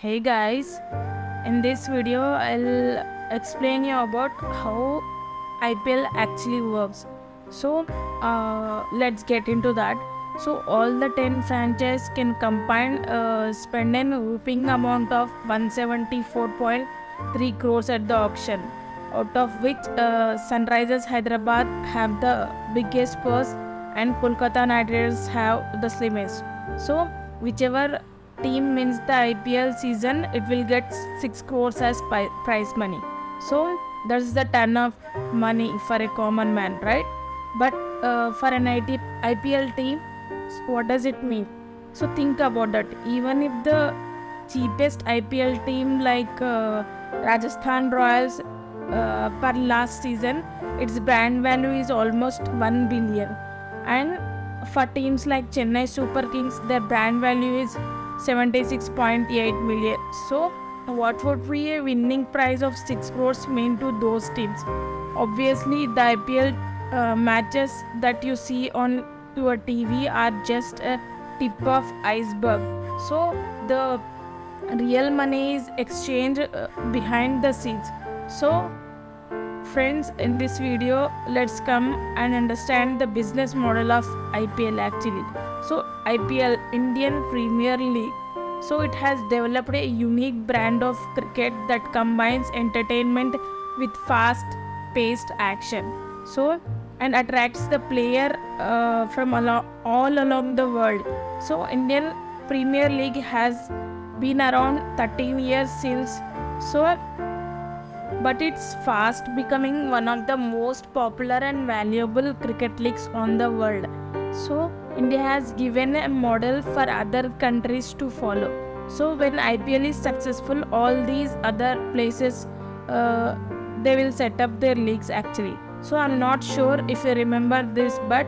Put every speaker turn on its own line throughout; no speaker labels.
Hey guys, in this video I'll explain you about how IPL actually works. Let's get into that. So all the 10 franchises can combine spend an whopping amount of 174.3 crores at the auction, out of which Sunrisers Hyderabad have the biggest purse and Kolkata Knight Riders have the slimmest. So whichever team wins the IPL season, it will get 6 crores as prize money. So that's the ton of money for a common man, right? But for an IPL team, what does it mean? So think about that. Even if the cheapest IPL team like Rajasthan Royals per last season, its brand value is almost 1 billion. And for teams like Chennai Super Kings, their brand value is 76.8 million. So what would be a winning prize of 6 crores mean to those teams? Obviously, the IPL matches that you see on your TV are just a tip of iceberg. So the real money is exchanged behind the scenes. So friends, in this video let's come and understand the business model of IPL actually. So IPL, Indian Premier League, so it has developed a unique brand of cricket that combines entertainment with fast paced action, so and attracts the player from all along the world. So Indian Premier League has been around 13 years since, so but it's fast becoming one of the most popular and valuable cricket leagues on the world. So India has given a model for other countries to follow. So when IPL is successful, all these other places they will set up their leagues actually. So I'm not sure if you remember this, but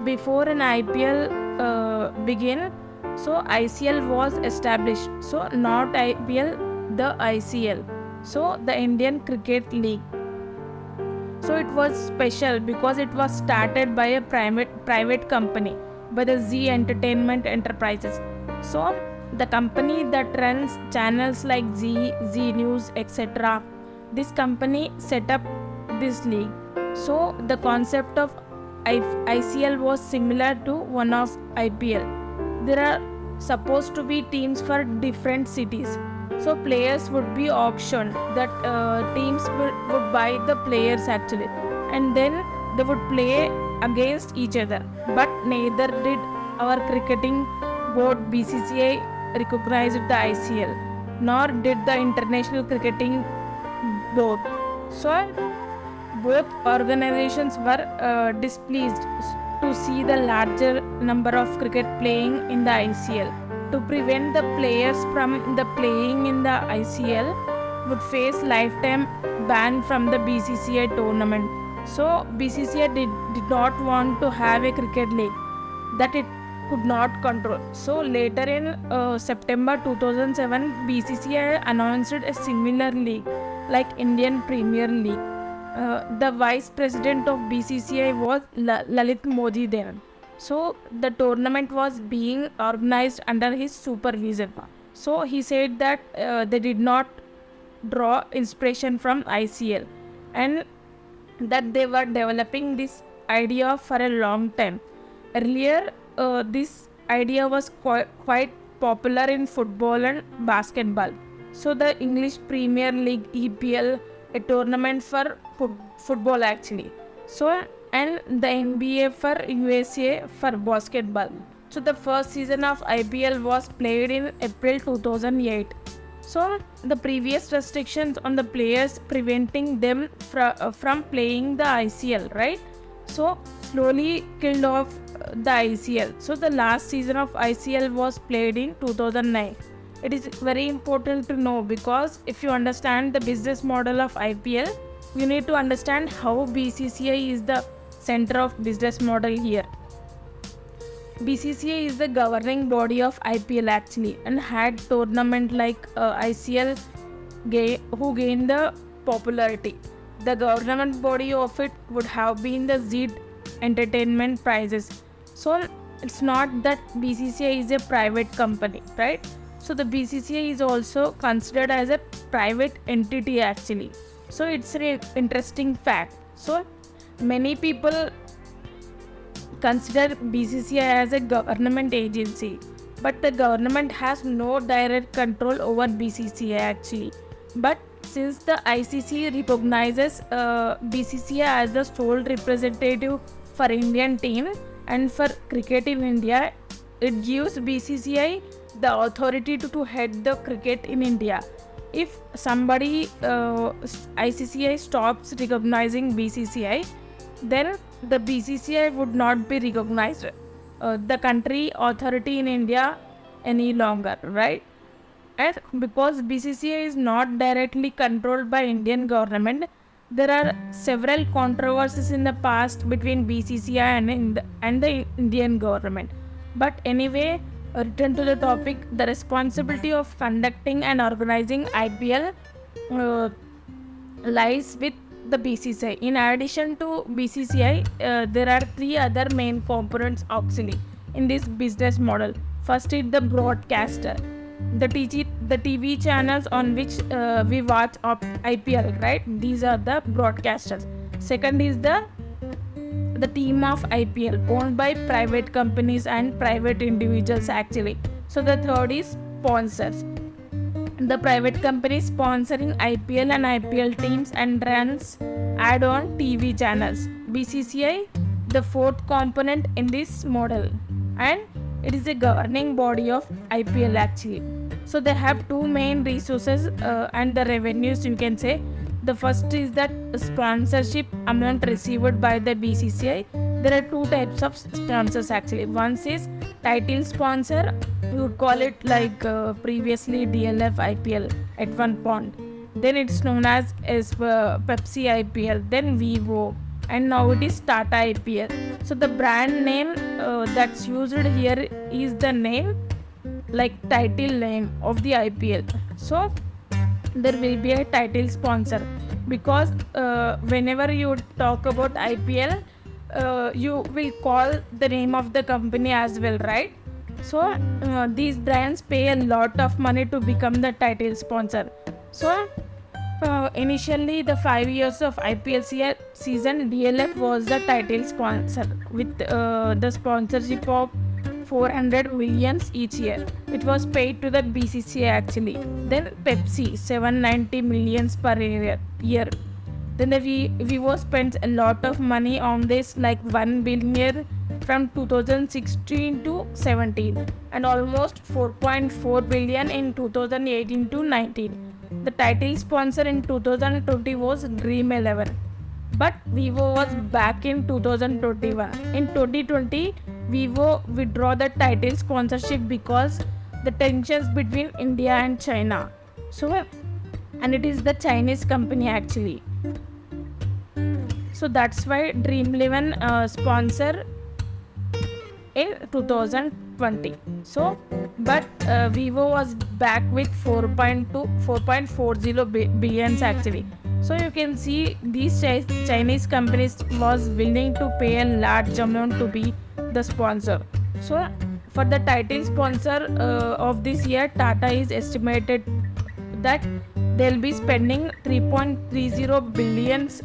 before an IPL begin, so ICL was established. So not IPL, the ICL. So the Indian Cricket League. So it was special because it was started by a private company, by the Z Entertainment Enterprises. So the company that runs channels like Z News, etc. This company set up this league. So the concept of ICL was similar to one of IPL. There are supposed to be teams for different cities. So players would be auctioned, that teams would buy the players actually, and then they would play against each other. But neither did our cricketing board BCCI recognize the ICL, nor did the International Cricketing Board. So both organizations were displeased to see the larger number of cricket playing in the ICL. To prevent the players from the playing in the ICL, would face lifetime ban from the BCCI tournament. So BCCI did not want to have a cricket league that it could not control. So later in September 2007, BCCI announced a similar league like Indian Premier League. The vice president of BCCI was Lalit Modi then. So the tournament was being organized under his supervision. So he said that they did not draw inspiration from ICL, and that they were developing this idea for a long time. Earlier, this idea was quite popular in football and basketball. So the English Premier League, EPL, a tournament for football actually. So and the NBA for USA for basketball. So the first season of IPL was played in April 2008. So the previous restrictions on the players preventing them from playing the ICL, right? So slowly killed off the ICL. So the last season of ICL was played in 2009. It is very important to know, because if you understand the business model of IPL, you need to understand how BCCI is the center of business model here. BCCI is the governing body of IPL actually, and had tournament like ICL who gained the popularity. The government body of it would have been the Z Entertainment Prizes. So it's not that BCCI is a private company, right? So the BCCI is also considered as a private entity actually. So it's an interesting fact. So many people consider BCCI as a government agency, but the government has no direct control over BCCI actually. But since the ICC recognizes BCCI as the sole representative for Indian team and for cricket in India, it gives BCCI the authority to head the cricket in India. If somebody ICCI stops recognizing BCCI, then the BCCI would not be recognized the country authority in India any longer, right? And because BCCI is not directly controlled by Indian government, there are several controversies in the past between BCCI and the Indian government. But anyway, return to the topic, the responsibility of conducting and organizing IPL uh, lies with the BCCI. In addition to BCCI, there are three other main components actually in this business model. First is the broadcaster, the TV channels on which we watch IPL, right? These are the broadcasters. Second is the team of IPL owned by private companies and private individuals actually. So the third is sponsors, the private company sponsoring IPL and IPL teams and runs add-on TV channels. BCCI, the fourth component in this model, and it is a governing body of IPL actually. So they have two main resources and the revenues, you can say. The first is that sponsorship amount received by the BCCI. There are two types of sponsors actually. One is title sponsor, we would call it like previously DLF IPL at one point. Then it's known as Pepsi IPL, then Vivo, and now it is Tata IPL. So the brand name that's used here is the name, like title name of the IPL. So there will be a title sponsor, because whenever you talk about IPL, you will call the name of the company as well, right? So these brands pay a lot of money to become the title sponsor. So initially the 5 years of IPL season, DLF was the title sponsor with the sponsorship of 400 millions each year. It was paid to the BCCI actually. Then Pepsi 790 millions per year. Then the Vivo spends a lot of money on this, like 1 billion from 2016 to 17 and almost 4.4 billion in 2018 to 19. The title sponsor in 2020 was Dream 11, but Vivo was back in 2021. In 2020, Vivo withdrew the title sponsorship because the tensions between India and China. So, and it is the Chinese company actually. So that's why Dream 11 sponsor in 2020. So, but Vivo was back with 4.40 billions actually. So you can see these Chinese companies was willing to pay a large amount to be the sponsor. So for the title sponsor of this year, Tata is estimated that they'll be spending 3.30 billions.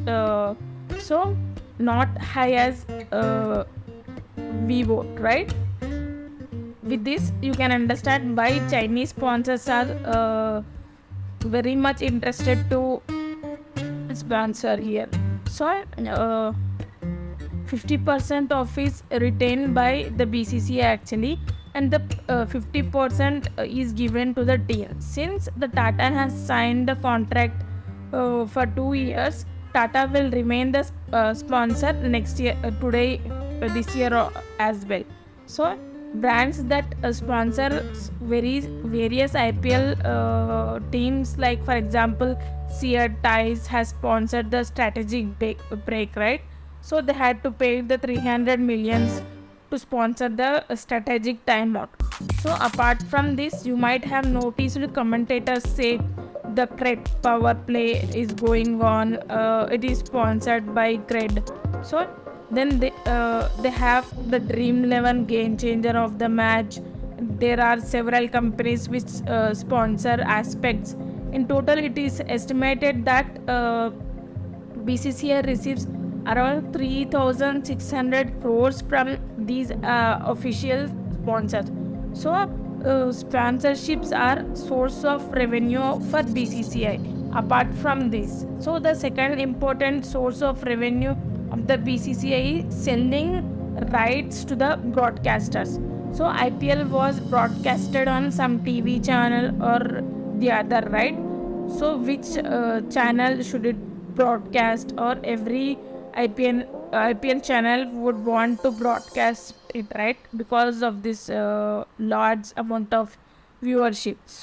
So not high as Vivo, right? With this, you can understand why Chinese sponsors are very much interested to sponsor here. So 50% of is retained by the BCCI actually, and the 50% is given to the team. Since the Tata has signed the contract for 2 years, Tata will remain the sponsor next year, this year as well. So brands that sponsor various IPL teams, like for example Seat Ties has sponsored the strategic break, right? So they had to pay the 300 millions to sponsor the strategic timeout. So apart from this, you might have noticed commentators say the Cred power play is going on, it is sponsored by Cred. So then they have the Dream 11 game changer of the match. there are several companies which sponsor aspects. In total, it is estimated that BCCI receives around 3,600 crores from these official sponsors. So, sponsorships are source of revenue for BCCI. Apart from this, so the second important source of revenue of the BCCI is selling rights to the broadcasters. So IPL was broadcasted on some TV channel or the other, right? So which channel should it broadcast, or every IPL channel would want to broadcast it, right? Because of this large amount of viewership.